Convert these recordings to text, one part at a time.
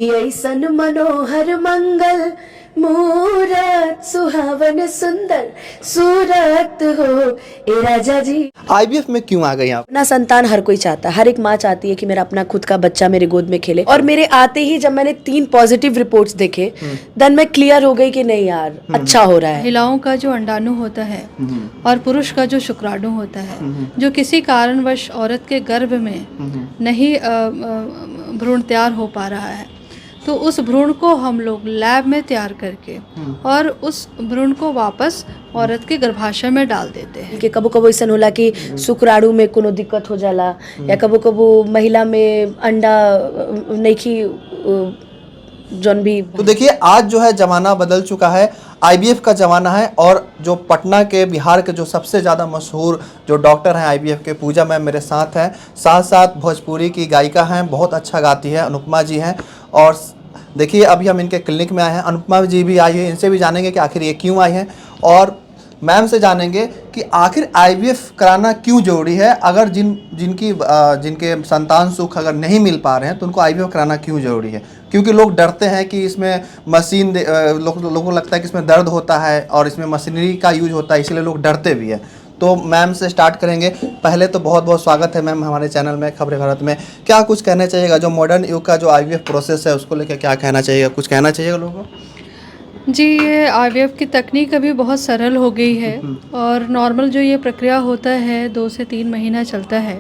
ऐसन मनोहर मंगल मूरत सुहावन सुंदर सूरत हो ए राजा जी। आईवीएफ में क्यों आ गई आप? अपना संतान हर कोई चाहता है, हर एक माँ चाहती है कि मेरा अपना खुद का बच्चा मेरे गोद में खेले। और मेरे आते ही जब मैंने 3 पॉजिटिव रिपोर्ट्स देखे देन मैं क्लियर हो गई कि नहीं यार अच्छा हो रहा है। महिलाओं का जो अंडाणु होता है और पुरुष का जो शुक्राणु होता है, जो किसी कारणवश औरत के गर्भ में नहीं भ्रूण तैयार हो पा रहा है, तो उस भ्रूण को हम लोग लैब में तैयार करके और उस भ्रूण को वापस औरत के गर्भाशय में डाल देते हैं। कि कबो कबो ऐसा होला कि शुक्राणु में कोनो दिक्कत हो जाला या कबो कबो महिला में अंडा नहीं जौन भी। तो देखिए आज जो है ज़माना बदल चुका है, आईवीएफ का ज़माना है। और जो पटना के बिहार के जो सबसे ज़्यादा मशहूर जो डॉक्टर हैं आईवीएफ के, पूजा मैम मेरे साथ हैं, साथ साथ भोजपुरी की गायिका हैं, बहुत अच्छा गाती है, अनुपमा जी हैं। और देखिए अभी हम इनके क्लिनिक में आए हैं, अनुपमा जी भी आई है, इनसे भी जानेंगे कि आखिर ये क्यों आई हैं और मैम से जानेंगे कि आखिर आईवीएफ कराना क्यों ज़रूरी है। अगर जिनके संतान सुख अगर नहीं मिल पा रहे हैं तो उनको आईवीएफ कराना क्यों ज़रूरी है। क्योंकि लोग डरते हैं कि इसमें मशीन लोगों को लगता है कि इसमें दर्द होता है और इसमें मशीनरी का यूज होता है, इसलिए लोग डरते भी हैं। तो मैम से स्टार्ट करेंगे। पहले तो बहुत बहुत स्वागत है मैम हमारे चैनल में खबरें भारत में। क्या कुछ कहना चाहिएगा जो मॉडर्न युग का जो आईवीएफ प्रोसेस है उसको लेकर, क्या कहना चाहिएगा, कुछ कहना चाहिएगा लोगों को? जी, ये आईवीएफ की तकनीक अभी बहुत सरल हो गई है और नॉर्मल जो ये प्रक्रिया होता है 2 से 3 महीना चलता है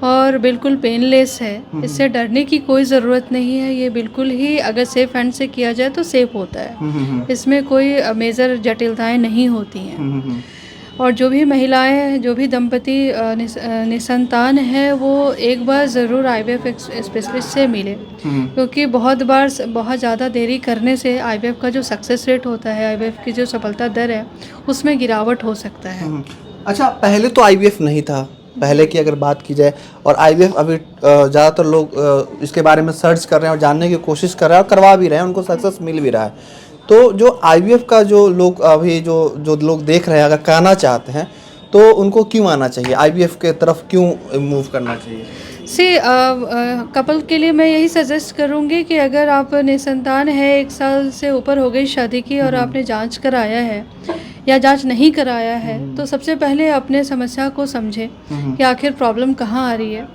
और बिल्कुल पेनलेस है। इससे डरने की कोई ज़रूरत नहीं है। ये बिल्कुल ही अगर सेफ हैंड से किया जाए तो सेफ होता है। इसमें कोई मेजर जटिलताएं नहीं होती हैं। और जो भी महिलाएं, जो भी दंपति निसंतान है, वो एक बार ज़रूर आईवीएफ स्पेशलिस्ट से मिले, क्योंकि बहुत ज़्यादा देरी करने से आईवीएफ का जो सक्सेस रेट होता है, आईवीएफ की जो सफलता दर है, उसमें गिरावट हो सकता है। अच्छा, पहले तो आईवीएफ नहीं था, पहले की अगर बात की जाए, और आईवीएफ अभी ज़्यादातर लोग इसके बारे में सर्च कर रहे हैं और जानने की कोशिश कर रहे हैं और करवा भी रहे हैं, उनको सक्सेस मिल भी रहा है। तो जो आईवीएफ का जो लोग अभी जो लोग देख रहे हैं, अगर कराना चाहते हैं तो उनको क्यों आना चाहिए, आईवीएफ के तरफ क्यों मूव करना चाहिए? कपल के लिए मैं यही सजेस्ट करूँगी कि अगर आप निसंतान है, 1 साल से ऊपर हो गई शादी की और आपने जांच कराया है या जांच नहीं कराया है, तो सबसे पहले अपने समस्या को समझें कि आखिर प्रॉब्लम कहाँ आ रही है।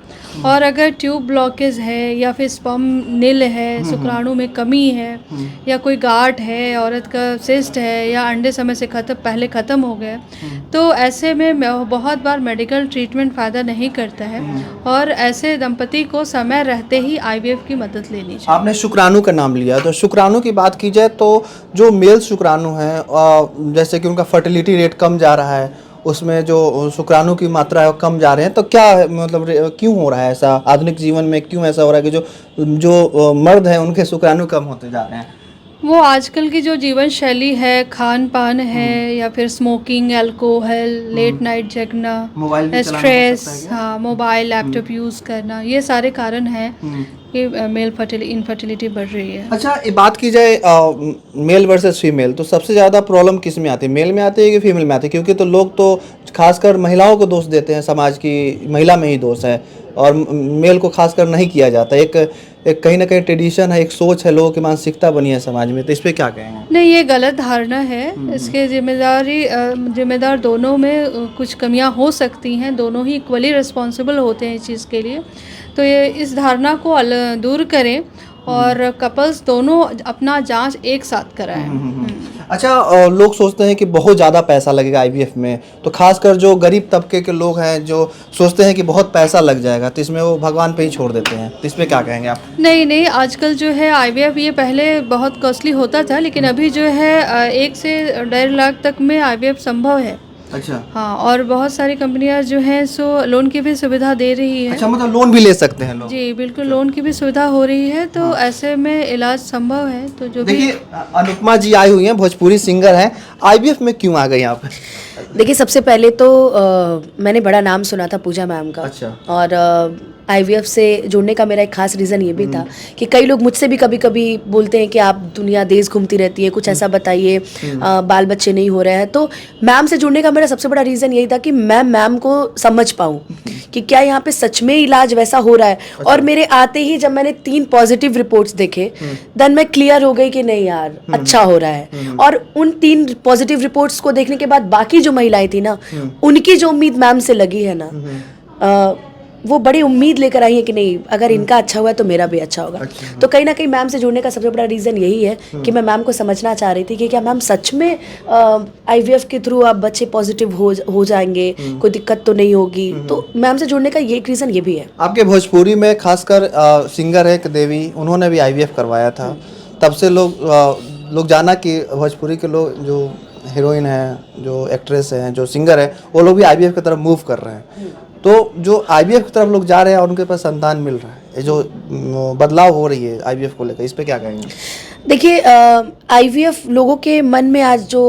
और अगर ट्यूब ब्लॉकेज है या फिर स्पर्म नील है, शुक्राणु में कमी है या कोई गांठ है, औरत का सिस्ट है या अंडे समय से पहले ख़त्म हो गए, तो ऐसे में बहुत बार मेडिकल ट्रीटमेंट फ़ायदा नहीं करता है और ऐसे दंपति को समय रहते ही आईवीएफ की मदद लेनी चाहिए। आपने शुक्राणु का नाम लिया, तो शुक्राणु की बात की जाए तो जो मेल शुक्राणु है, जैसे कि उनका फर्टिलिटी रेट कम जा रहा है, उसमें जो शुक्राणु की मात्रा है वो कम जा रहे हैं, तो क्या मतलब क्यों हो रहा है ऐसा? आधुनिक जीवन में क्यों ऐसा हो रहा है कि जो मर्द हैं उनके शुक्राणु कम होते जा रहे हैं? वो आजकल की जो जीवन शैली है, खान पान है या फिर स्मोकिंग, अल्कोहल, लेट नाइट जगना, स्ट्रेस, हाँ, मोबाइल लैपटॉप यूज़ करना, ये सारे कारण हैं कि मेल इनफर्टिलिटी बढ़ रही है। अच्छा, ये बात की जाए मेल वर्सेस फीमेल, तो सबसे ज़्यादा प्रॉब्लम किस में आती है, मेल में आती है कि फीमेल में आती है? क्योंकि तो लोग तो खासकर महिलाओं को दोष देते हैं, समाज की महिला में ही दोष है और मेल को खासकर नहीं किया जाता। एक कहीं ना कहीं ट्रेडिशन है, एक सोच है, लोगों की मानसिकता बनी है समाज में, तो इस पर क्या कहेंगे? नहीं, ये गलत धारणा है। इसके जिम्मेदार दोनों में कुछ कमियां हो सकती हैं, दोनों ही इक्वली रिस्पॉन्सिबल होते हैं इस चीज़ के लिए। तो ये इस धारणा को दूर करें और कपल्स दोनों अपना जांच एक साथ कराएं। अच्छा, लोग सोचते हैं कि बहुत ज़्यादा पैसा लगेगा आईवीएफ में, तो खासकर जो गरीब तबके के लोग हैं जो सोचते हैं कि बहुत पैसा लग जाएगा, तो इसमें वो भगवान पे ही छोड़ देते हैं, तो इस पर क्या कहेंगे आप? नहीं, आजकल जो है आईवीएफ, ये पहले बहुत कॉस्टली होता था, लेकिन अभी जो है 1 से 1.5 लाख तक में आईवीएफ संभव है। अच्छा, हाँ, और बहुत सारी कंपनियां जो हैं सो लोन की भी सुविधा दे रही है। अच्छा, मतलब लोन भी ले सकते हैं लोग? जी बिल्कुल, लोन की भी सुविधा हो रही है, तो ऐसे में इलाज संभव है। तो जो देखिए अनुपमा जी आई हुई हैं, भोजपुरी सिंगर हैं, आईवीएफ में क्यों आ गई आप? देखिए, सबसे पहले तो मैंने बड़ा नाम सुना था पूजा मैम का। अच्छा। और आईवीएफ से जुड़ने का मेरा एक खास रीज़न ये भी था कि कई लोग मुझसे भी कभी कभी बोलते हैं कि आप दुनिया देश घूमती रहती है, कुछ ऐसा बताइए, बाल बच्चे नहीं हो रहे हैं। तो मैम से जुड़ने का मेरा सबसे बड़ा रीज़न यही था कि मैं मैम को समझ पाऊँ कि क्या यहाँ पे सच में इलाज वैसा हो रहा है। और मेरे आते ही जब मैंने 3 पॉजिटिव रिपोर्ट्स देखे, देन मैं क्लियर हो गई कि नहीं यार, अच्छा हो रहा है। और उन 3 पॉजिटिव रिपोर्ट्स को देखने के बाद बाकी जो महिलाएं थी ना, उनकी जो उम्मीद मैम से लगी है ना, वो बड़ी उम्मीद लेकर आई है कि नहीं, अगर इनका अच्छा हुआ है तो मेरा भी अच्छा होगा। तो कहीं ना कहीं मैम से जुड़ने का सबसे बड़ा रीज़न यही है कि मैं मैम को समझना चाह रही थी कि क्या मैम सच में आईवीएफ के थ्रू आप बच्चे पॉजिटिव हो जाएंगे, कोई दिक्कत तो नहीं होगी। तो मैम से जुड़ने का ये एक रीज़न ये भी है। आपके भोजपुरी में खासकर सिंगर है एक देवी, उन्होंने भी आईवीएफ करवाया था। तब से लोग जाना कि भोजपुरी के लोग जो हीरोइन है, जो एक्ट्रेस हैं, जो सिंगर है, वो लोग भी आईवीएफ की तरफ मूव कर रहे हैं। तो जो आईवीएफ की तरफ लोग जा रहे हैं और उनके पास संतान मिल रहा है, ये जो बदलाव हो रही है आईवीएफ को लेकर, इस पे क्या कहेंगे? देखिए, आईवीएफ लोगों के मन में आज जो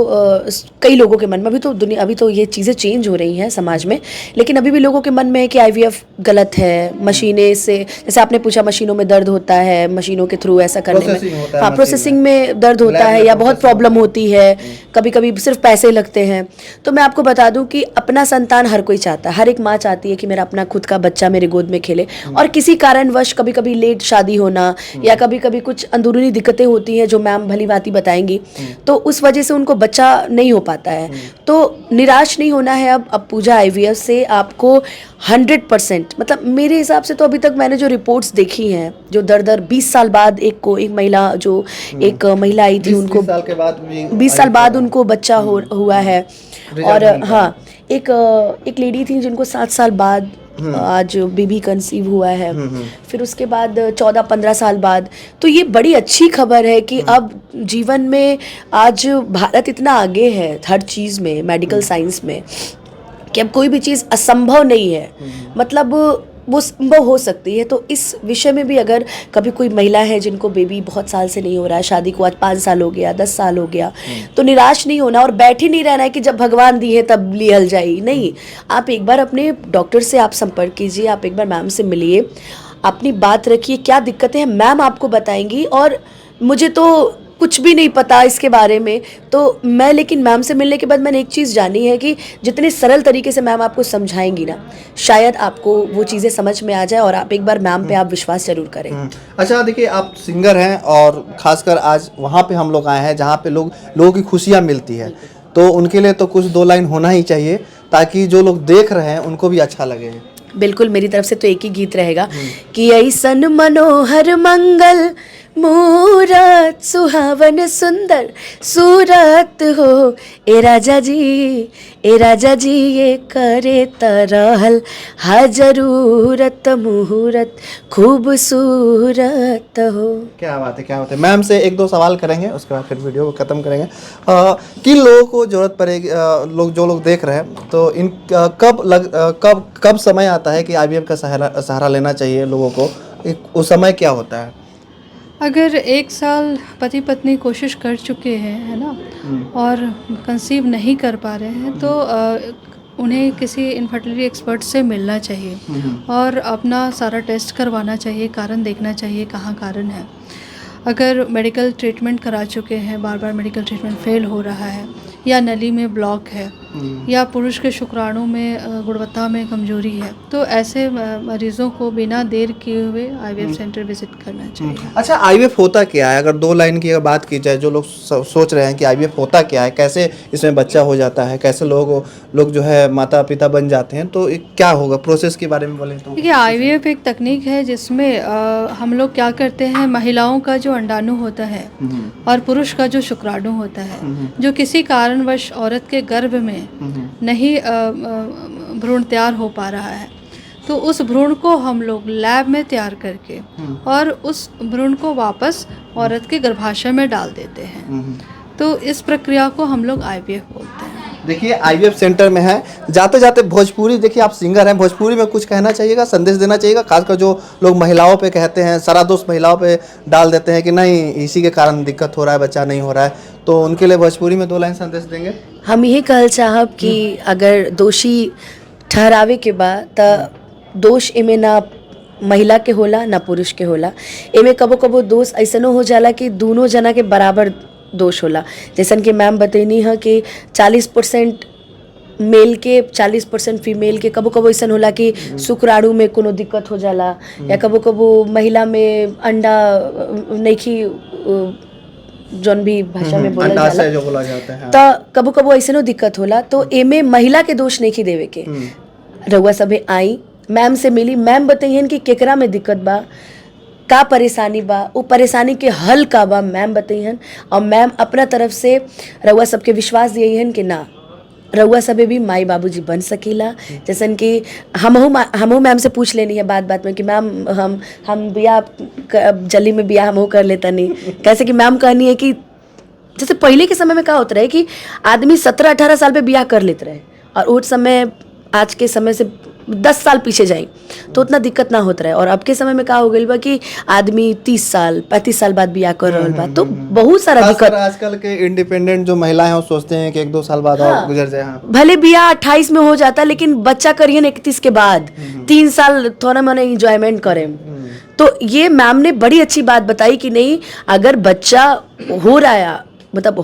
कई लोगों के मन में अभी तो ये चीज़ें चेंज हो रही हैं समाज में, लेकिन अभी भी लोगों के मन में है कि आईवीएफ गलत है। मशीनें से, जैसे आपने पूछा, मशीनों में दर्द होता है, मशीनों के थ्रू ऐसा करने में, हाँ, प्रोसेसिंग में दर्द होता है या बहुत प्रॉब्लम होती है, कभी कभी सिर्फ पैसे लगते हैं। तो मैं आपको बता दूं कि अपना संतान हर कोई चाहता है, हर एक माँ चाहती है कि मेरा अपना खुद का बच्चा मेरे गोद में खेले। और किसी कारणवश कभी कभी लेट शादी होना या कभी कभी कुछ अंदरूनी दिक्कतें होती हैं जो मैम भली भांति बताएंगी, तो उस वजह से उनको बच्चा नहीं हो पाता है। तो निराश नहीं होना है। अब पूजा आईवीएफ से आपको 100%, मतलब मेरे हिसाब से तो अभी तक मैंने जो रिपोर्ट्स देखी हैं, जो दर 20 साल बाद एक महिला आई थी, उनको 20 साल बाद उनको बच्चा हुआ है। और हाँ, एक लेडी थी जिनको 7 साल बाद आज बेबी कंसीव हुआ है, फिर उसके बाद 14-15 साल बाद। तो ये बड़ी अच्छी खबर है कि अब जीवन में आज भारत इतना आगे है हर चीज़ में, मेडिकल साइंस में, कि अब कोई भी चीज़ असंभव नहीं है, मतलब वो संभव हो सकती है। तो इस विषय में भी अगर कभी कोई महिला है जिनको बेबी बहुत साल से नहीं हो रहा है, शादी को आज 5 साल हो गया, 10 साल हो गया, तो निराश नहीं होना और बैठे नहीं रहना है कि जब भगवान दी है तब लिहल जाए। नहीं, आप एक बार अपने डॉक्टर से आप संपर्क कीजिए, आप एक बार मैम से मिलिए, अपनी बात रखिए, क्या दिक्कतें हैं मैम आपको बताएंगी। और मुझे तो कुछ भी नहीं पता इसके बारे में, तो लेकिन मैम से मिलने के बाद मैंने एक चीज़ जानी है कि जितने सरल तरीके से मैम आपको समझाएंगी ना, शायद आपको वो चीज़ें समझ में आ जाए और आप एक बार मैम पे आप विश्वास जरूर करें। अच्छा, देखिए, आप सिंगर हैं और खासकर आज वहाँ पे हम लोग आए हैं जहाँ पे लोगों की खुशियाँ मिलती है, तो उनके लिए तो कुछ 2 लाइन होना ही चाहिए ताकि जो लोग देख रहे हैं उनको भी अच्छा लगे। बिल्कुल, मेरी तरफ से तो एक ही गीत रहेगा कि ऐसन मनोहर मंगल मूरत सुहावन सुंदर सूरत हो, ए राजा जी ये करे तरहल हा जरूरत मुहूर्त खूबसूरत हो। क्या बात है, क्या बात है। मैम से 1-2 सवाल करेंगे, उसके बाद फिर वीडियो को ख़त्म करेंगे। किन लोगों को ज़रूरत पड़ेगी, जो लोग देख रहे हैं, तो इन कब समय आता है कि आईवीएफ का सहारा लेना चाहिए लोगों को, उस समय क्या होता है? अगर 1 साल पति पत्नी कोशिश कर चुके हैं, है ना, और कंसीव नहीं कर पा रहे हैं, तो उन्हें किसी इनफर्टिलिटी एक्सपर्ट से मिलना चाहिए और अपना सारा टेस्ट करवाना चाहिए, कारण देखना चाहिए कहाँ कारण है। अगर मेडिकल ट्रीटमेंट करा चुके हैं, बार बार मेडिकल ट्रीटमेंट फेल हो रहा है, या नली में ब्लॉक है, या पुरुष के शुक्राणु में गुणवत्ता में कमजोरी है, तो ऐसे मरीजों को बिना देर किए हुए आईवीएफ सेंटर विजिट करना चाहिए। अच्छा, आईवीएफ होता क्या है? अगर 2 लाइन की अगर बात की जाए, जो लोग सोच रहे हैं कि आईवीएफ होता क्या है, कैसे इसमें बच्चा हो जाता है, कैसे लोग जो है माता पिता बन जाते हैं, तो क्या होगा, प्रोसेस के बारे में बोलें तो? देखिए, आईवीएफ एक तकनीक है जिसमें हम लोग क्या करते हैं, महिलाओं का जो अंडाणु होता है और पुरुष का जो शुक्राणु होता है, जो किसी कारणवश औरत के गर्भ में नहीं भ्रूण तैयार हो पा रहा है, तो उस भ्रूण को हम लोग लैब में तैयार करके और उस भ्रूण को वापस औरत के गर्भाशय में डाल देते हैं। तो इस प्रक्रिया को हम लोग आईवीएफ बोलते हैं। देखिए आईवीएफ सेंटर में है, जाते जाते भोजपुरी, देखिए आप सिंगर हैं, भोजपुरी में कुछ कहना चाहिएगा, संदेश देना चाहिएगा, खासकर जो लोग महिलाओं पे कहते हैं, सारा दोष महिलाओं पे डाल देते हैं कि नहीं इसी के कारण दिक्कत हो रहा है, बच्चा नहीं हो रहा है, तो उनके लिए भोजपुरी में 2 लाइन संदेश देंगे। हम यही कहल चाहब कि अगर दोषी ठहरावे के बाद त दोष एमे ना महिला के होला ना पुरुष के होला, एमे कबो कबो दोष ऐसनो हो जाला कि दोनों जना के बराबर दोष होला। जैसन कि मैम बतैनी है कि 40% मेल के 40% फीमेल के, कबो कबो ऐसा होला कि शुक्राणु में कोनो दिक्कत हो जाला, या कबो कबो महिला में अंडा नइखी जौन भी भाषा में बोला अंडाशय जाला जो बोला जाता है, त कबो कबो ऐसनो दिक्कत होला। तो एमे महिला के दोष नइखी देवे के। रउआ सभे आई, मैम से मिली, मैम बताइहन कि केकरा में दिक्कत बा, का परेशानी बा, वो परेशानी के हल का बा, मैम बताइहन। और मैम अपना तरफ से रउआ सबके विश्वास दियहन कि ना रउआ सबे भी माई बाबूजी बन सकीला। जैसन कि हमहू मैम से पूछ लेनी है बात बात में कि मैम हम बियाह जल्दी में बियाह हमहू कर लेता नहीं। कैसे कि मैम कहनी है कि जैसे पहले के समय में क्या होता रहे कि आदमी 17-18 साल पे बियाह कर लेते रहे, और उस समय आज के समय से 10 साल पीछे जाए तो उतना दिक्कत ना होता रहे। और अब के समय में का हो गई बा कि आदमी 30 साल 35 साल बाद बियाह कर रहा बा, तो बहुत सारा दिक्कत। आजकल के इंडिपेंडेंट जो महिलाएं हैं वो सोचते हैं कि 1-2 साल बाद और गुजर जाए। हाँ। भले बियाह 28 में हो जाता, लेकिन बच्चा करिए 31 के बाद 3 साल थोड़ा मैंने इंजॉयमेंट करें। तो ये मैम ने बड़ी अच्छी बात बताई कि नहीं, अगर बच्चा हो रहा है, मतलब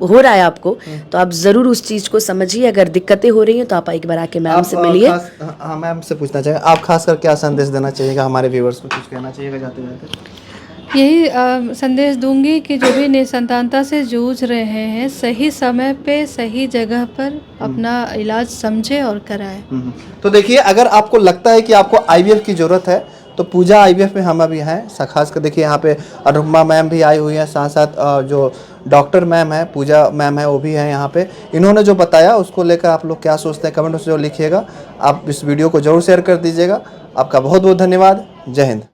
हो रहा है आपको, तो आप जरूर उस चीज को समझिए। अगर दिक्कतें हो रही हैं तो आप एक बार आके मैम से मिलिए। हाँ, मैम से पूछना चाहिए, आप खासकर क्या संदेश देना चाहिएगा हमारे व्यूअर्स को, कुछ कहना चाहिएगा जाते जाते? यही संदेश दूंगी कि जो भी निसंतानता से जूझ रहे हैं, सही समय पे सही जगह पर अपना इलाज समझे और कराएं। तो देखिए, अगर आपको लगता है कि आपको आईवीएफ की ज़रूरत है तो पूजा आईवीएफ में हम अभी हैं। खास कर देखिए यहाँ पे अनुपमा मैम भी आई हुई हैं, साथ साथ जो डॉक्टर मैम है, पूजा मैम है, वो भी है यहाँ पे। इन्होंने जो बताया उसको लेकर आप लोग क्या सोचते हैं, कमेंट में जो लिखिएगा। आप इस वीडियो को जरूर शेयर कर दीजिएगा। आपका बहुत बहुत धन्यवाद। जय हिंद।